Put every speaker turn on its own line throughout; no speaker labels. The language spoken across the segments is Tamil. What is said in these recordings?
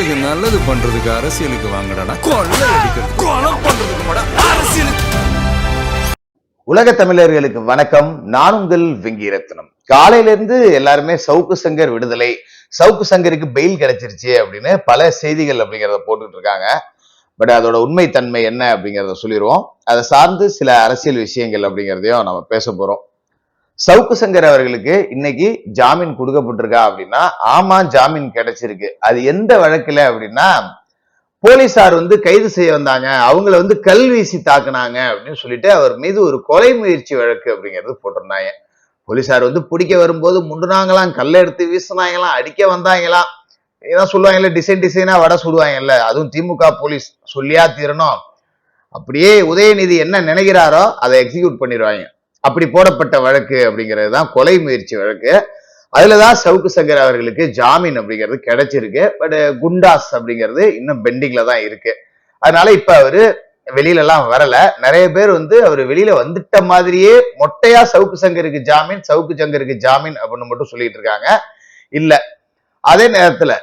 மக்களுக்கு நல்லது பண்றதுக்கு அரசியலுக்கு வாங்கடா, கொள்ளை அடிக்கிறது கொலை பண்றதுக்கு அரசியலுக்கு.
உலக தமிழர்களுக்கு வணக்கம். நான் உங்கள் வெங்கிரத்னம். காலையில இருந்து எல்லாருமே சவுக்கு சங்கர் விடுதலை, சவுக்கு சங்கருக்கு பெயில் கிடைச்சிருச்சு அப்படின்னு பல செய்திகள் அப்படிங்கிறத போட்டுட்டு இருக்காங்க. பட் அதோட உண்மை தன்மை என்ன அப்படிங்கிறத சொல்லிடுவோம். அதை சார்ந்து சில அரசியல் விஷயங்கள் அப்படிங்கிறதையும் நம்ம பேச போறோம். சவுக்கு சங்கர் அவர்களுக்கு இன்னைக்கு ஜாமீன் கொடுக்கப்பட்டிருக்கா அப்படின்னா, ஆமா ஜாமீன் கிடைச்சிருக்கு. அது எந்த வழக்குல அப்படின்னா, போலீசார் கைது செய்ய வந்தாங்க, அவங்கள கல் வீசி தாக்குனாங்க அப்படின்னு சொல்லிட்டு அவர் மீது ஒரு கொலை முயற்சி வழக்கு அப்படிங்கிறது போட்டிருந்தாங்க. போலீசார் பிடிக்க வரும்போது முண்டுனாங்களாம், கல்லை எடுத்து வீசினாங்களாம், அடிக்க வந்தாங்களாம். ஏதாவது சொல்லுவாங்கல்ல, டிசைனா வடை சுடுவாங்கல்ல, அதுவும் திமுக போலீஸ் சொல்லியா தீரணும். அப்படியே உதயநிதி என்ன நினைக்கிறாரோ அதை எக்ஸிக்யூட் பண்ணிடுவாங்க. அப்படி போடப்பட்ட வழக்கு அப்படிங்கிறது தான் கொலை முயற்சி வழக்கு. அதுலதான் சவுக்கு சங்கர் அவர்களுக்கு ஜாமீன் அப்படிங்கிறது கிடைச்சிருக்கு. பட் குண்டாஸ் அப்படிங்கிறது இன்னும் பெண்டிங்ல தான் இருக்கு. அதனால இப்ப அவரு வெளியில எல்லாம் வரல. நிறைய பேர் அவர் வெளியில வந்துட்ட மாதிரியே மொட்டையா சவுக்கு சங்கருக்கு ஜாமீன், சவுக்கு சங்கருக்கு ஜாமீன் அப்படின்னு மட்டும் சொல்லிட்டு இருக்காங்க. இல்ல, அதே நேரத்துல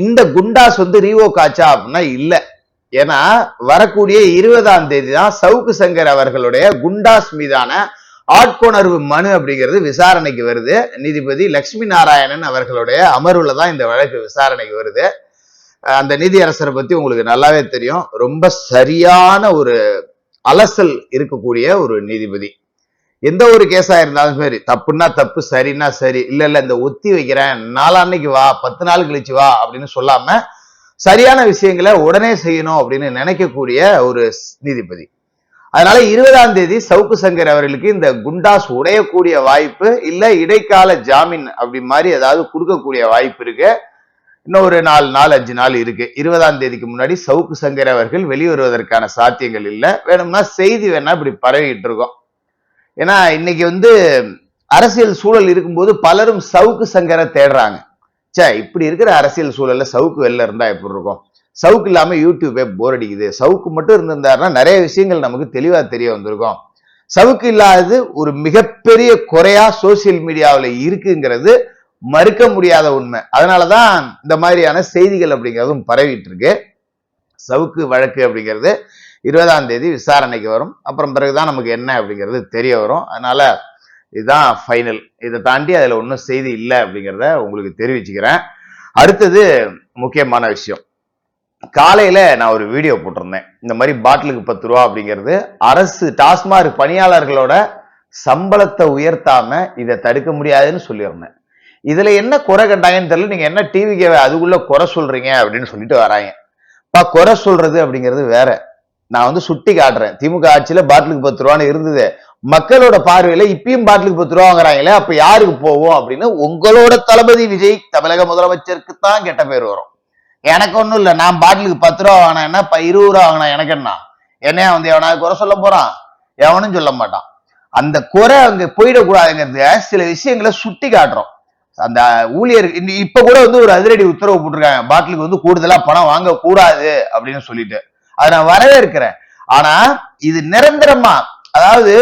இந்த குண்டாஸ் ரீவோக் ஆச்சா அப்படின்னா இல்ல. ஏன்னா வரக்கூடிய 20ஆம் தேதி தான் சவுக்கு சங்கர் அவர்களுடைய குண்டாஸ் மீதான ஆட்கொணர்வு மனு அப்படிங்கிறது விசாரணைக்கு வருது. நீதிபதி லட்சுமி நாராயணன் அவர்களுடைய அமர்வுல தான் இந்த வழக்கு விசாரணைக்கு வருது. அந்த நீதியரசரை பத்தி உங்களுக்கு நல்லாவே தெரியும். ரொம்ப சரியான ஒரு அலசல் இருக்கக்கூடிய ஒரு நீதிபதி. எந்த ஒரு கேஸா இருந்தாலும் சரி, தப்புன்னா தப்பு, சரின்னா சரி, இல்ல இந்த ஒத்தி வைக்கிறேன், நாளான்னைக்கு வா, 10 நாள் கழிச்சு வா அப்படின்னு சொல்லாம சரியான விஷயங்களை உடனே செய்யணும் அப்படின்னு நினைக்கக்கூடிய ஒரு நீதிபதி. அதனால 20ஆம் தேதி சவுக்கு சங்கர் அவர்களுக்கு இந்த குண்டாஸ் உடையக்கூடிய வாய்ப்பு, இல்ல இடைக்கால ஜாமீன் அப்படி மாதிரி ஏதாவது கொடுக்கக்கூடிய வாய்ப்பு இருக்கு. இன்னும் ஒரு 4-5 நாள் இருக்கு. 20ஆம் தேதிக்கு முன்னாடி சவுக்கு சங்கர் அவர்கள் வெளிவருவதற்கான சாத்தியங்கள் இல்லை. வேணும்னா செய்தி வேணா இப்படி பரவிட்டு இருக்கோம். ஏன்னா இன்னைக்கு அரசியல் சூழல் இருக்கும்போது பலரும் சவுக்கு சங்கரை தேடுறாங்க. இப்படி இருக்கிற அரசியல் சூழல்ல சவுக்கு வெளில இருந்தா எப்படி இருக்கும்? சவுக்கு இல்லாம யூடியூபே போர் அடிக்குது. சவுக்கு மட்டும் இருந்திருந்தாருன்னா நிறைய விஷயங்கள் நமக்கு தெளிவா தெரிய வந்திருக்கும். சவுக்கு இல்லாதது ஒரு மிகப்பெரிய குறையா சோசியல் மீடியாவில் இருக்குங்கிறது மறுக்க முடியாத உண்மை. அதனாலதான் இந்த மாதிரியான செய்திகள் அப்படிங்கிறதும் பரவிட்டு இருக்கு. சவுக்கு வழக்கு அப்படிங்கிறது 20ஆம் தேதி விசாரணைக்கு வரும். அப்புறம் பிறகுதான் நமக்கு என்ன அப்படிங்கிறது தெரிய வரும். அதனால இதுதான் ஃபைனல். இதை தாண்டி அதுல ஒன்றும் செய்தி இல்லை அப்படிங்கிறத உங்களுக்கு தெரிவிச்சுக்கிறேன். அடுத்தது முக்கியமான விஷயம். காலையில நான் ஒரு வீடியோ போட்டிருந்தேன். இந்த மாதிரி பாட்டிலுக்கு 10 ரூபா அப்படிங்கிறது அரசு டாஸ்மாக் பணியாளர்களோட சம்பளத்தை உயர்த்தாம இதை தடுக்க முடியாதுன்னு சொல்லியிருந்தேன். இதுல என்ன குறை கண்டாங்கன்னு தெரியல. நீங்க என்ன டிவிக்கு அதுக்குள்ள குறை சொல்றீங்க அப்படின்னு சொல்லிட்டு வராங்க. குறை சொல்றது அப்படிங்கிறது வேற. நான் சுட்டி காட்டுறேன். திமுக ஆட்சியில பாட்டிலுக்கு 10 ரூபான்னு இருந்தது. மக்களோட பார்வையில இப்பயும் பாட்டிலுக்கு 10 ரூபா வாங்குறாங்களே, அப்ப யாருக்கு போவோம் அப்படின்னு உங்களோட தளபதி விஜய் தமிழக முதலமைச்சருக்கு தான் கெட்ட பேர் வரும். எனக்கு ஒண்ணும் இல்ல, நான் பாட்டிலுக்கு 10 ரூபா வாங்கினா என்ன, 20 ரூபா வாங்கினா எனக்கு என்னையா எவனாவது குறை சொல்ல போறான்? எவனும் சொல்ல மாட்டான். அந்த குறை அங்க போயிடக்கூடாதுங்கிறது சில விஷயங்களை சுட்டி காட்டுறோம். அந்த ஊழியர் இப்ப கூட ஒரு அதிரடி உத்தரவு போட்டிருக்காங்க, பாட்டிலுக்கு கூடுதலா பணம் வாங்க கூடாது அப்படின்னு சொல்லிட்டு. அதை நான் வரவேற்கிறேன். ஆனா இது நிரந்தரமா, அதாவது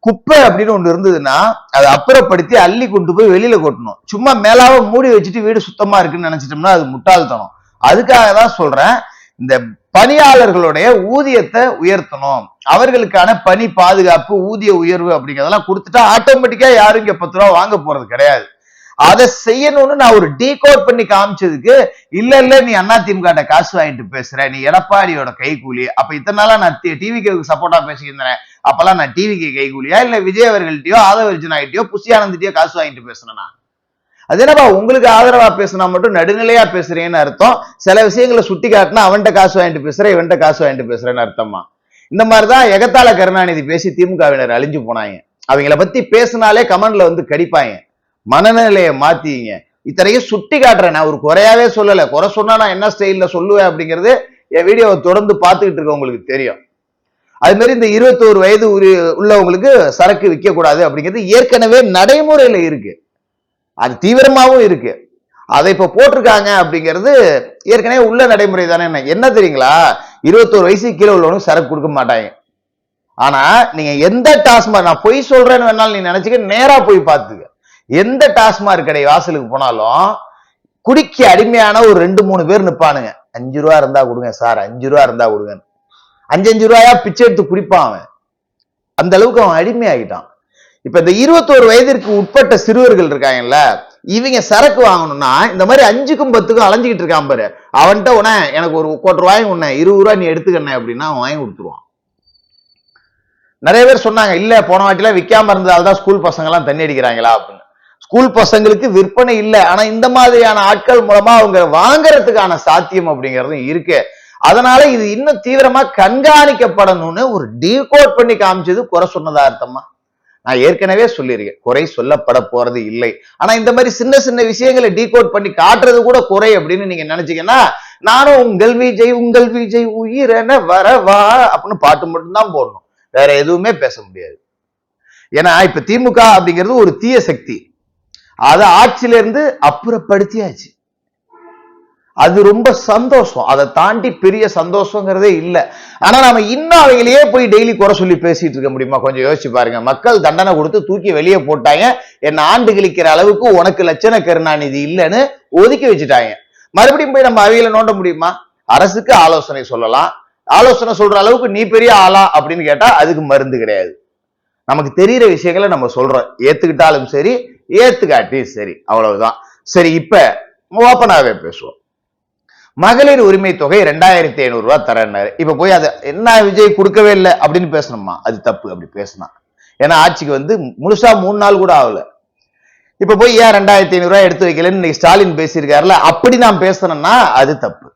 குப்பை அப்படின்னு ஒண்ணு இருந்ததுன்னா அதை அப்புறப்படுத்தி அள்ளி கொண்டு போய் வெளியில கொட்டணும். சும்மா மேலாவ மூடி வச்சுட்டு வீடு சுத்தமா இருக்குன்னு நினைச்சிட்டோம்னா அது முட்டாள்தனம். அதுக்காக தான் சொல்றேன், இந்த பணியாளர்களுடைய ஊதியத்தை உயர்த்தணும், அவர்களுக்கான பணி பாதுகாப்பு, ஊதிய உயர்வு அப்படிங்கிறதெல்லாம் கொடுத்துட்டா ஆட்டோமேட்டிக்கா யாரும் இங்க 10 ரூபா வாங்க போறது கிடையாது. அதை செய்யணும்னு நான் ஒரு டீகோட் பண்ணி காமிச்சதுக்கு இல்ல நீ அதிமுக காசு வாங்கிட்டு பேசுற, நீ எடப்பாடியோட கைகூலி, அப்ப இத்தனை நாளா நான் டிவிக்கு சப்போர்ட்டா பேசிக்கிறேன், அப்பெல்லாம் நான் டிவிக்கு கைகூலியா இல்ல விஜய் அவர்கள்ட்டயோ ஆதவர்ஜுனாயிட்டயோ புஷி ஆனந்திட்டயோ காசு வாங்கிட்டு பேசுனா? அது என்னப்பா உங்களுக்கு ஆதரவா பேசினா மட்டும் நடுநிலையா பேசுறேன்னு அர்த்தம். சில விஷயங்களை சுட்டி காட்டினா அவன்கிட்ட காசு வாங்கிட்டு பேசுற, இவன்கிட்ட காசு வாங்கிட்டு பேசுறேன்னு அர்த்தமா? இந்த மாதிரிதான் எகத்தால கருணாநிதி பேசி திமுகவினர் அழிஞ்சு போனாங்க. அவங்கள பத்தி பேசினாலே கமெண்ட்ல கடிப்பாங்க. மனநிலையை மாத்திங்க. இத்தனைக்கும் சுட்டி காட்டுறேன். நான் ஒரு குறையாவே சொல்லல. குறை சொன்னா நான் என்ன ஸ்டைல்ல சொல்லுவேன் அப்படிங்கிறது என் வீடியோவை தொடர்ந்து பார்த்துக்கிட்டு இருக்க உங்களுக்கு தெரியும். அது மாதிரி இந்த 21 வயது உள்ளவங்களுக்கு சரக்கு விற்க கூடாது அப்படிங்கிறது ஏற்கனவே நடைமுறையில இருக்கு. அது தீவிரமாவும் இருக்கு. அதை இப்ப போட்டிருக்காங்க அப்படிங்கிறது ஏற்கனவே உள்ள நடைமுறை தானே. என்ன தெரியுங்களா, 21 வயசுக்கு கீழே உள்ளவனுக்கு சரக்கு கொடுக்க மாட்டாங்க. ஆனா நீங்க எந்த டாஸ்மாக், நான் பொய் சொல்றேன்னு வேணாலும் நீ நினைச்சுக்க, நேரா போய் பார்த்துக்க. எந்த டாஸ்மாக் கடை வாசலுக்கு போனாலும் குடிக்கு அடிமையான ஒரு 2-3 பேர் நிப்பானுங்க. 5 ரூபா இருந்தா கொடுங்க சார், 5 ரூபா இருந்தா கொடுங்க. 5 ரூபாயா பிச்சை எடுத்து குடிப்பான் அவன். அந்த அளவுக்கு அவன் அடிமை ஆகிட்டான். இப்ப இந்த 21 வயதிற்கு உட்பட்ட சிறுவர்கள் இருக்காங்கல்ல, இவங்க சரக்கு வாங்கணும்னா இந்த மாதிரி 5க்கும் 10க்கும் அலைஞ்சிக்கிட்டு இருக்கான் பாரு, அவன்கிட்ட உன எனக்கு ஒரு 1/4 ரூபாய் உன்ன 20 ரூபாய் நீ எடுத்துக்கண்ண அப்படின்னா அவன் வாங்கி கொடுத்துருவான். நிறைய பேர் சொன்னாங்க, இல்ல போன வாட்டிலாம் விற்காம இருந்ததால்தான் ஸ்கூல் பசங்க எல்லாம் தண்ணி அடிக்கிறாங்களா அப்படின்னு. ஸ்கூல் பசங்களுக்கு விற்பனை இல்லை, ஆனா இந்த மாதிரியான ஆட்கள் மூலமா அவங்க வாங்கறதுக்கான சாத்தியம் அப்படிங்கிறது இருக்கு. அதனால இது இன்னும் தீவிரமா கண்காணிக்கப்படணும்னு ஒரு டீகோட் பண்ணி காமிச்சது குறை சொன்னதா அர்த்தமா? நான் ஏற்கனவே சொல்லியிருக்கேன், குறை சொல்லப்பட போறது இல்லை. ஆனா இந்த மாதிரி சின்ன சின்ன விஷயங்களை டீகோட் பண்ணி காட்டுறது கூட குறை அப்படின்னு நீங்க நினைச்சீங்கன்னா, நானும் உங்கள் விஜய் உயிரென வரவா அப்படின்னு பாட்டு மட்டும்தான் போடணும், வேற எதுவுமே பேச முடியாது. ஏன்னா இப்ப திமுக அப்படிங்கிறது ஒரு தீய சக்தி, அதை ஆட்சியில இருந்து அப்புறப்படுத்தியாச்சு. அது ரொம்ப சந்தோஷம், அதை தாண்டி பெரிய சந்தோஷங்கிறதே இல்லை. ஆனா நாம இன்னும் அவங்களையே போய் டெய்லி குறை சொல்லி பேசிட்டு இருக்க முடியுமா? கொஞ்சம் யோசிச்சு பாருங்க. மக்கள் தண்டனை கொடுத்து தூக்கி வெளியே போட்டாங்க, என்ன ஆண்டு கிழிக்கிற அளவுக்கு உனக்கு லட்சண கருணாநிதி இல்லைன்னு ஒதுக்கி வச்சுட்டாங்க. மறுபடியும் போய் நம்ம அவையில நோண்ட முடியுமா? அரசுக்கு ஆலோசனை சொல்லலாம், ஆலோசனை சொல்ற அளவுக்கு நீ பெரிய ஆளா அப்படின்னு கேட்டா அதுக்கு மருந்து கிடையாது. நமக்கு தெரிகிற விஷயங்களை நம்ம சொல்றோம், ஏத்துக்கிட்டாலும் சரி ஏத்துக்காட்டி சரி, அவ்வளவுதான். சரி, இப்ப ஓப்பனாவே பேசுவோம். மகளிர் உரிமை தொகை 2500 ரூபாய் தரேன்னாரு. இப்ப போய் அதை என்ன விஜய் கொடுக்கவே இல்லை அப்படின்னு பேசணுமா? அது தப்பு அப்படி பேசினா. ஏன்னா ஆட்சிக்கு வந்து முழுசா 3 நாள் கூட ஆகல. இப்ப போய் ஏன் 2500 ரூபாய் எடுத்து வைக்கலன்னு இன்னைக்கு ஸ்டாலின் பேசியிருக்காருல, அப்படி நான் பேசணும்னா அது தப்பு.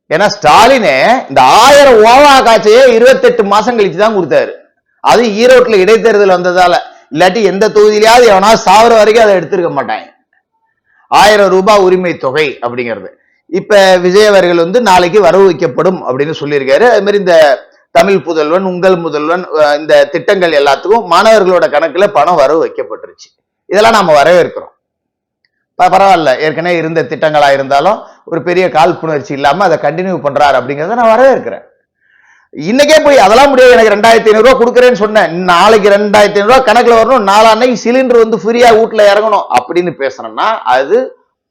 ஏன்னா ஸ்டாலினே இந்த 1000 ஓவா காட்சியே 28 மாசம் கழிச்சுதான் கொடுத்தாரு. அது ஈரோட்டுல இடைத்தேர்தல் வந்ததால, இல்லாட்டி எந்த தொகுதியிலாவது எவனா சாவர வரைக்கும் அதை எடுத்திருக்க மாட்டாங்க. 1000 ரூபாய் உரிமை தொகை அப்படிங்கிறது இப்ப விஜய் அவர்கள் வந்து நாளைக்கு வரவு வைக்கப்படும் அப்படின்னு சொல்லியிருக்காரு. அது மாதிரி இந்த தமிழ் புதல்வன், உங்கள் முதல்வன், இந்த திட்டங்கள் எல்லாத்துக்கும் மாணவர்களோட கணக்குல பணம் வரவு வைக்கப்பட்டுருச்சு. இதெல்லாம் நாம வரவேற்கிறோம். பரவாயில்ல, ஏற்கனவே இருந்த திட்டங்களா இருந்தாலும் ஒரு பெரிய காழ்ப்புணர்ச்சி இல்லாம அதை கண்டினியூ பண்றாரு அப்படிங்கிறத நான் வரவேற்கிறேன். இன்னைக்கே போய் அதெல்லாம் முடியாது, எனக்கு 2500 ரூபாய் கொடுக்குறேன்னு சொன்னேன், நாளைக்கு 2500 ரூபாய் கணக்குல வரணும், நாளான்னைக்கு சிலிண்டர் வந்து ஃப்ரீயா வீட்டுல இறங்கணும் அப்படின்னு பேசணும்னா அது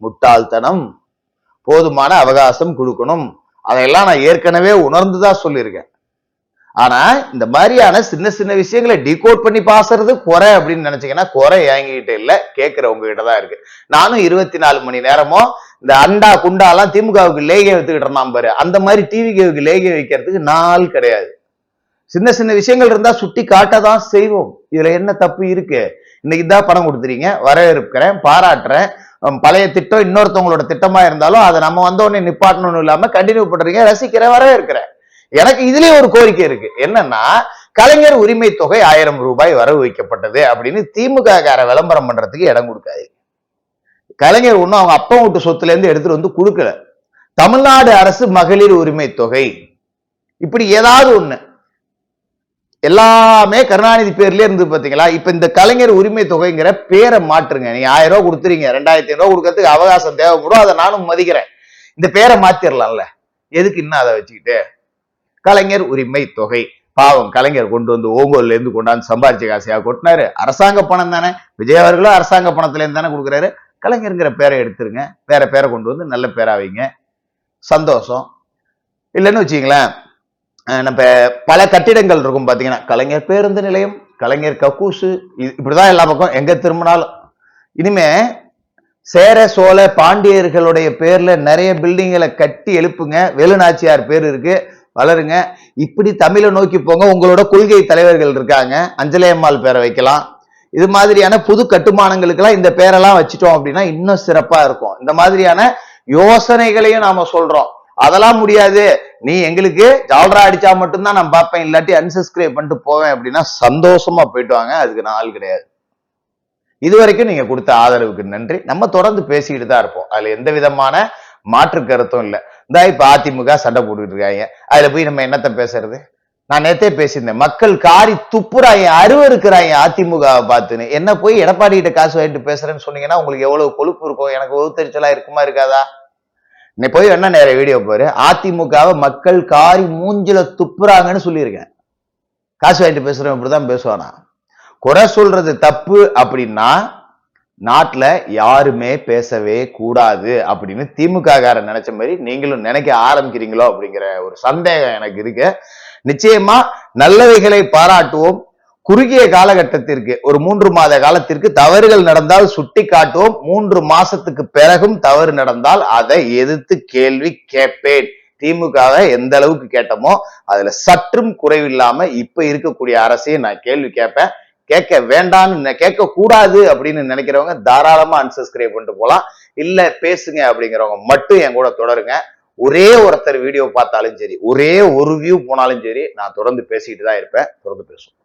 முட்டாள்தனம். போதுமான அவகாசம் கொடுக்கணும், அதையெல்லாம் நான் ஏற்கனவே உணர்ந்துதான் சொல்லியிருக்கேன். ஆனா இந்த மாதிரியான சின்ன சின்ன விஷயங்களை டீகோட் பண்ணி பாசுறது குறை அப்படின்னு நினைச்சீங்கன்னா குறை என்கிட்ட இல்ல, கேட்கிறவங்க கிட்டதான் இருக்கு. நானும் 24 மணி நேரமும் இந்த அண்டா குண்டாலாம் திமுகவுக்கு லேகியம் வைத்துக்கிட்டு இருந்தான் பாரு, அந்த மாதிரி டிவிக்கு லேகியம் வைக்கிறதுக்கு நாள் கிடையாது. சின்ன சின்ன விஷயங்கள் இருந்தா சுட்டி காட்டதான் செய்வோம். இதுல என்ன தப்பு இருக்கு? இன்னைக்கு தான் பணம் கொடுத்துறீங்க, வரவேற்கிறேன், பாராட்டுறேன். பழைய திட்டம் இன்னொருத்தவங்களோட திட்டமா இருந்தாலும் அதை நம்ம வந்த உடனே நிப்பாட்டணும் இல்லாம கண்டினியூ பண்றீங்க, ரசிக்கிறேன், வரவேற்கிறேன். எனக்கு இதுலயே ஒரு கோரிக்கை இருக்கு, என்னன்னா கலைஞர் உரிமை தொகை 1000 ரூபாய் வரவு வைக்கப்பட்டது அப்படின்னு திமுக கார விளம்பரம் பண்றதுக்கு இடம் கொடுக்காது. கலைஞர் ஒண்ணும் அவங்க அப்பா வீட்டு சொத்துல இருந்து எடுத்துட்டு வந்து கொடுக்கல. தமிழ்நாடு அரசு மகளிர் உரிமை தொகை இப்படி ஏதாவது ஒண்ணு, எல்லாமே கருணாநிதி பேர்லயே இருந்து பாத்தீங்களா? இப்ப இந்த கலைஞர் உரிமை தொகைங்கிற பேரை மாற்றுங்க. நீங்க 1000 ரூபாய் கொடுத்துறீங்க, 2500 ரூபாய் கொடுக்கறதுக்கு அவகாசம் தேவைப்படும், அதை நானும் மதிக்கிறேன். இந்த பேரை மாத்திரலாம்ல, எதுக்கு இன்னும் அதை வச்சுக்கிட்டு? கலைஞர் உரிமை தொகை, பாவம் கலைஞர் கொண்டு வந்து ஓங்கோல்ல இருந்து கொண்டாந்து சம்பாரிச்ச காசையா கொட்டினாரு, அரசாங்க பணம் தானே, விஜய் அவர்களும் அரசாங்க பணத்துல இருந்து தானே கொடுக்குறாரு. கலைஞருங்கிற பேரை எடுத்துருங்க, வேற பேரை கொண்டு வந்து நல்ல பேரா வைங்க, சந்தோஷம். இல்லைன்னு வச்சுங்களேன், நம்ம பல கட்டிடங்கள் இருக்கும் பாத்தீங்கன்னா, கலைஞர் பேருந்து நிலையம், கலைஞர் கக்கூசு, இப்படிதான் எல்லா பக்கம் எங்க திரும்பினாலும். இனிமே சேர சோழ பாண்டியர்களுடைய பேர்ல நிறைய பில்டிங்களை கட்டி எழுப்புங்க, வேலுநாச்சியார் பேர் இருக்கு, வளருங்க. இப்படி தமிழை நோக்கி போங்க. உங்களோட கொள்கை தலைவர்கள் இருக்காங்க, அஞ்சலை அம்மாள் பேரை வைக்கலாம். இது மாதிரியான புது கட்டுமானங்களுக்கு எல்லாம் இந்த பேரெல்லாம் வச்சுட்டோம் அப்படின்னா இன்னும் சிறப்பா இருக்கும். இந்த மாதிரியான யோசனைகளையும் நாம சொல்றோம். அதெல்லாம் முடியாது, நீ எங்களுக்கு ஜால்ரா அடிச்சா மட்டும்தான் நான் பார்ப்பேன், இல்லாட்டி அன்சப்ஸ்கிரைப் பண்ணிட்டு போவேன் அப்படின்னா சந்தோஷமா போயிட்டு வாங்க, அதுக்கு நான் ஆள் கிடையாது. இதுவரைக்கும் நீங்க கொடுத்த ஆதரவுக்கு நன்றி. நம்ம தொடர்ந்து பேசிக்கிட்டு தான் இருப்போம், அதுல எந்த விதமான மாற்று கருத்தும் இல்லை. இந்த இப்ப அதிமுக சண்டை போட்டுக்கிட்டு இருக்காங்க, அதுல போய் நம்ம என்னத்த பேசுறது? நான் நேத்தே பேசியிருந்தேன், மக்கள் காரி துப்புறாங்க, அருவருக்கிறாங்க அதிமுகவை பார்த்துன்னு. என்ன போய் எடப்பாடி கிட்ட காசு வாங்கிட்டு பேசுறேன்னு சொன்னீங்கன்னா உங்களுக்கு எவ்வளவு கொழுப்பு இருக்கும், எனக்கு ஒத்துரிச்சலா இருக்குமா இருக்காதா? நீ போய் என்ன நேர வீடியோ பாரு, அதிமுகவை மக்கள் காரி மூஞ்சில துப்புறாங்கன்னு சொல்லியிருக்கேன். காசு வாங்கிட்டு பேசுறேன் இப்படிதான் பேசுவானா? குறை சொல்றது தப்பு அப்படின்னா நாட்டுல யாருமே பேசவே கூடாது அப்படின்னு திமுக காரன் நினைச்ச மாதிரி நீங்களும் நினைக்க ஆரம்பிக்கிறீங்களோ அப்படிங்கிற ஒரு சந்தேகம் எனக்கு இருக்கு. நிச்சயமா நல்லவைகளை பாராட்டுவோம். குறுகிய காலகட்டத்திற்கு ஒரு 3 மாத காலத்திற்கு தவறுகள் நடந்தால் சுட்டி காட்டுவோம். 3 மாசத்துக்கு பிறகும் தவறு நடந்தால் அதை எதிர்த்து கேள்வி கேட்பேன். திமுகவை எந்த அளவுக்கு கேட்டோமோ அதுல சற்றும் குறைவில்லாம இப்ப இருக்கக்கூடிய அரசையும் நான் கேள்வி கேட்பேன். கேட்க வேண்டாம்னு கேட்க கூடாது அப்படின்னு நினைக்கிறவங்க தாராளமா அன்சப்ஸ்கிரைப் பண்ணிட்டு போலாம். இல்ல பேசுங்க அப்படிங்கிறவங்க மட்டும் என் கூட தொடருங்க. ஒரே ஒருத்தர் வீடியோ பார்த்தாலும் சரி, ஒரே ஒரு வியூ போனாலும் சரி, நான் தொடர்ந்து பேசிட்டு தான் இருப்பேன். தொடர்ந்து பேசுவோம்.